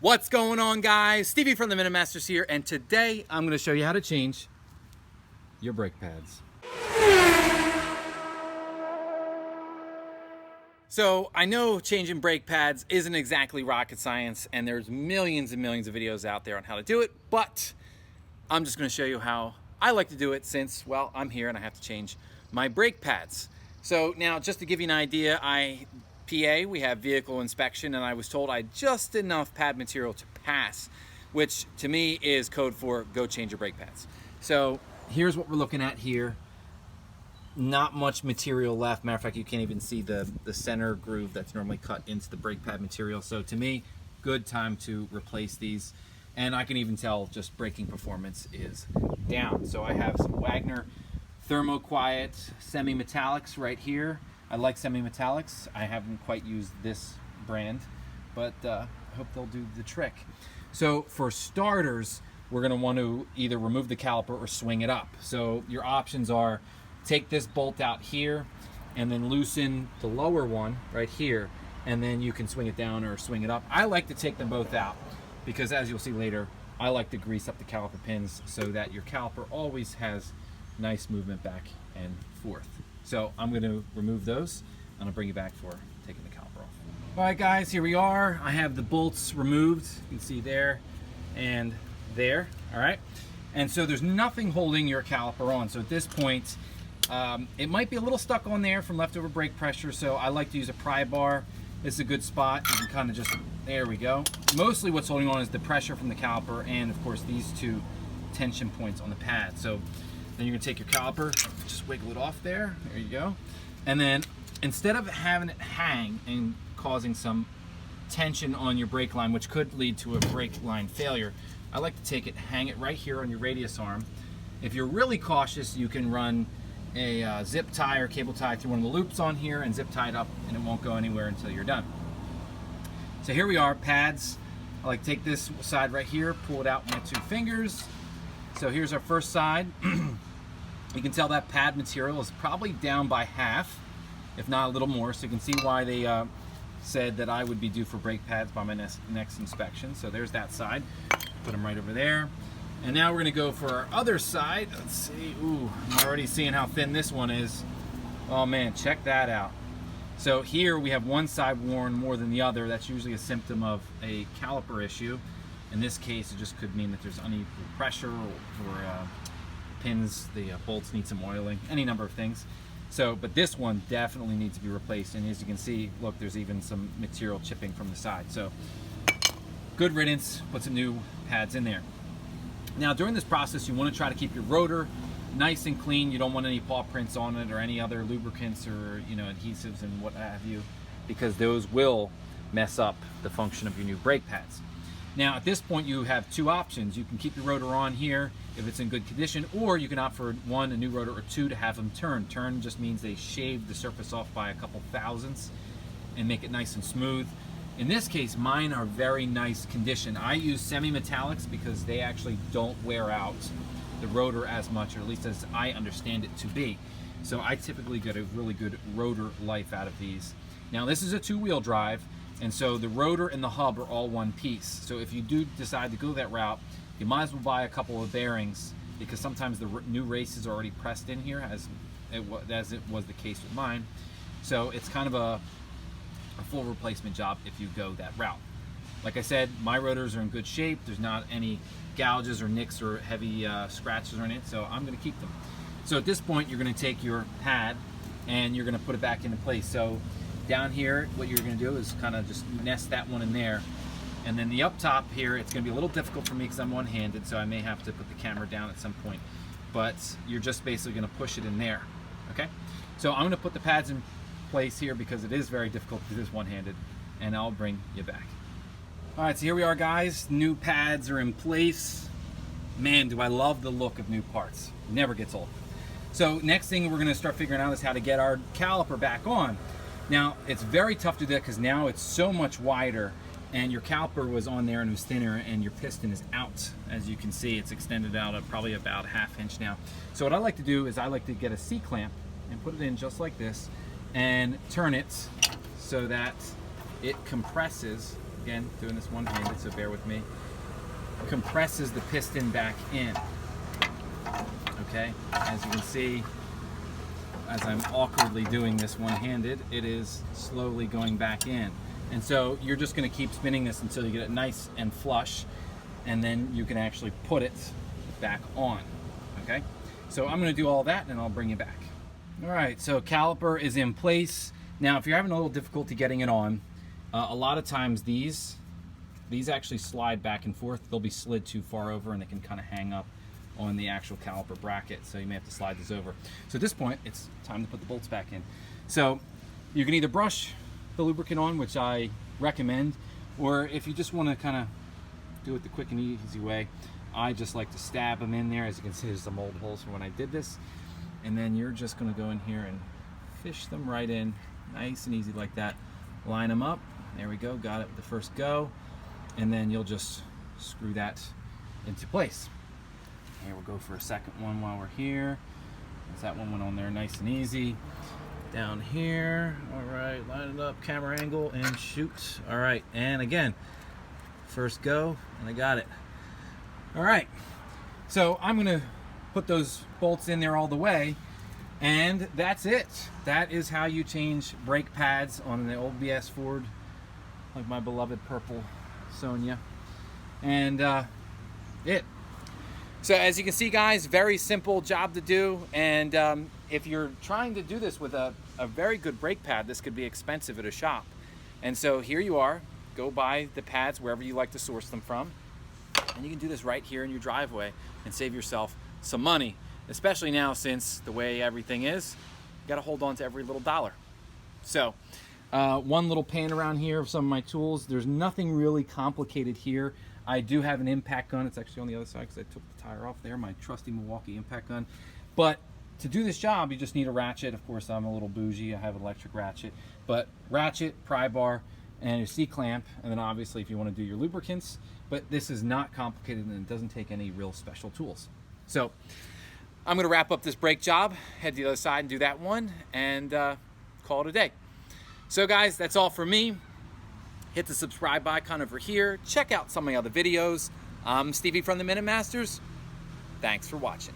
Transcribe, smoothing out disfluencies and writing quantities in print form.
What's going on, guys? Stevie from the Minimasters here, and today I'm going to show you how to change your brake pads. So I know changing brake pads isn't exactly rocket science, and there's millions and millions of videos out there on how to do it, but I'm just going to show you how I like to do it since, well, I'm here and I have to change my brake pads. So now, just to give you an idea, we have vehicle inspection, and I was told I had just enough pad material to pass, which to me is code for go change your brake pads. So here's what we're looking at here. Not much material left. Matter of fact, you can't even see the center groove that's normally cut into the brake pad material. So to me, good time to replace these. And I can even tell just braking performance is down. So I have some Wagner Thermo Quiet semi-metallics right here. I like semi-metallics. I haven't quite used this brand, but I hope they'll do the trick. So for starters, we're going to want to either remove the caliper or swing it up. So your options are take this bolt out here and then loosen the lower one right here, and then you can swing it down or swing it up. I like to take them both out because, as you'll see later, I like to grease up the caliper pins so that your caliper always has nice movement back and forth. So I'm going to remove those, and I'll bring you back for taking the caliper off. All right, guys, here we are. I have the bolts removed. You can see there and there. All right, and so there's nothing holding your caliper on. So at this point, it might be a little stuck on there from leftover brake pressure. So I like to use a pry bar. This is a good spot. You can kind of just, there we go. Mostly what's holding on is the pressure from the caliper, and of course these two tension points on the pad. So then you're gonna take your caliper, just wiggle it off there. There you go. And then instead of having it hang and causing some tension on your brake line, which could lead to a brake line failure, I like to take it, hang it right here on your radius arm. If you're really cautious, you can run a zip tie or cable tie through one of the loops on here and zip tie it up, and it won't go anywhere until you're done. So here we are, pads. I like to take this side right here, pull it out with my two fingers. So here's our first side. You can tell that pad material is probably down by half, if not a little more. So you can see why they said that I would be due for brake pads by my next inspection. So there's that side. Put them right over there. And now we're gonna go for our other side. Let's see, ooh, I'm already seeing how thin this one is. Oh man, check that out. So here we have one side worn more than the other. That's usually a symptom of a caliper issue. In this case, it just could mean that there's unequal pressure or pins, the bolts need some oiling, any number of things. So, but this one definitely needs to be replaced. And as you can see, look, there's even some material chipping from the side. So good riddance, put some new pads in there. Now during this process, you want to try to keep your rotor nice and clean. You don't want any paw prints on it or any other lubricants or adhesives and what have you, because those will mess up the function of your new brake pads. Now at this point you have two options. You can keep your rotor on here if it's in good condition, or you can opt for one, a new rotor, or two, to have them turn. Turn just means they shave the surface off by a couple thousandths and make it nice and smooth. In this case, mine are very nice condition. I use semi-metallics because they actually don't wear out the rotor as much, or at least as I understand it to be. So I typically get a really good rotor life out of these. Now this is a two-wheel drive, and so the rotor and the hub are all one piece. So if you do decide to go that route, you might as well buy a couple of bearings, because sometimes the new races are already pressed in here, as it was the case with mine. So it's kind of a full replacement job if you go that route. Like I said, my rotors are in good shape. There's not any gouges or nicks or heavy scratches on it, so I'm going to keep them. So at this point, you're going to take your pad and you're going to put it back into place. So down here, what you're going to do is kind of just nest that one in there. And then the up top here, it's going to be a little difficult for me because I'm one-handed, so I may have to put the camera down at some point. But you're just basically going to push it in there, okay? So I'm going to put the pads in place here because it is very difficult to do this one-handed, and I'll bring you back. All right, so here we are, guys. New pads are in place. Man, do I love the look of new parts. Never gets old. So next thing we're going to start figuring out is how to get our caliper back on. Now, it's very tough to do that because now it's so much wider, and your caliper was on there and it was thinner, and your piston is out. As you can see, it's extended out at probably about a ½ inch now. So what I like to do is I like to get a C-clamp and put it in just like this and turn it so that it compresses again, doing this one-handed, so bear with me, compresses the piston back in. Okay, as you can see, as I'm awkwardly doing this one-handed, it is slowly going back in. And so you're just going to keep spinning this until you get it nice and flush, and then you can actually put it back on. Okay, so I'm going to do all that and I'll bring you back. All right, so caliper is in place. Now if you're having a little difficulty getting it on, a lot of times these actually slide back and forth. They'll be slid too far over and they can kind of hang up on the actual caliper bracket, so you may have to slide this over. So at this point, it's time to put the bolts back in. So you can either brush the lubricant on, which I recommend, or if you just want to kind of do it the quick and easy way, I just like to stab them in there. As you can see, there's some old holes from when I did this. And then you're just going to go in here and fish them right in, nice and easy like that. Line them up. There we go, got it with the first go. And then you'll just screw that into place. Here, we'll go for a second one while we're here. That one went on there nice and easy. Down here, all right, line it up, camera angle, and shoot. All right, and again, first go, and I got it. All right, so I'm gonna put those bolts in there all the way, and that's it. That is how you change brake pads on the OBS Ford, like my beloved purple Sonia. And so as you can see, guys, very simple job to do. And if you're trying to do this with a very good brake pad, this could be expensive at a shop. And so here you are, go buy the pads wherever you like to source them from. And you can do this right here in your driveway and save yourself some money, especially now since the way everything is, you gotta hold on to every little dollar. So one little pan around here of some of my tools. There's nothing really complicated here. I do have an impact gun. It's actually on the other side because I took the tire off there, my trusty Milwaukee impact gun. But to do this job, you just need a ratchet. Of course, I'm a little bougie. I have an electric ratchet. But ratchet, pry bar, and your C-clamp. And then obviously if you want to do your lubricants. But this is not complicated and it doesn't take any real special tools. So I'm going to wrap up this brake job, head to the other side and do that one, and call it a day. So guys, that's all for me. Hit the subscribe icon over here. Check out some of the other videos. I'm Stevie from the Minute Masters. Thanks for watching.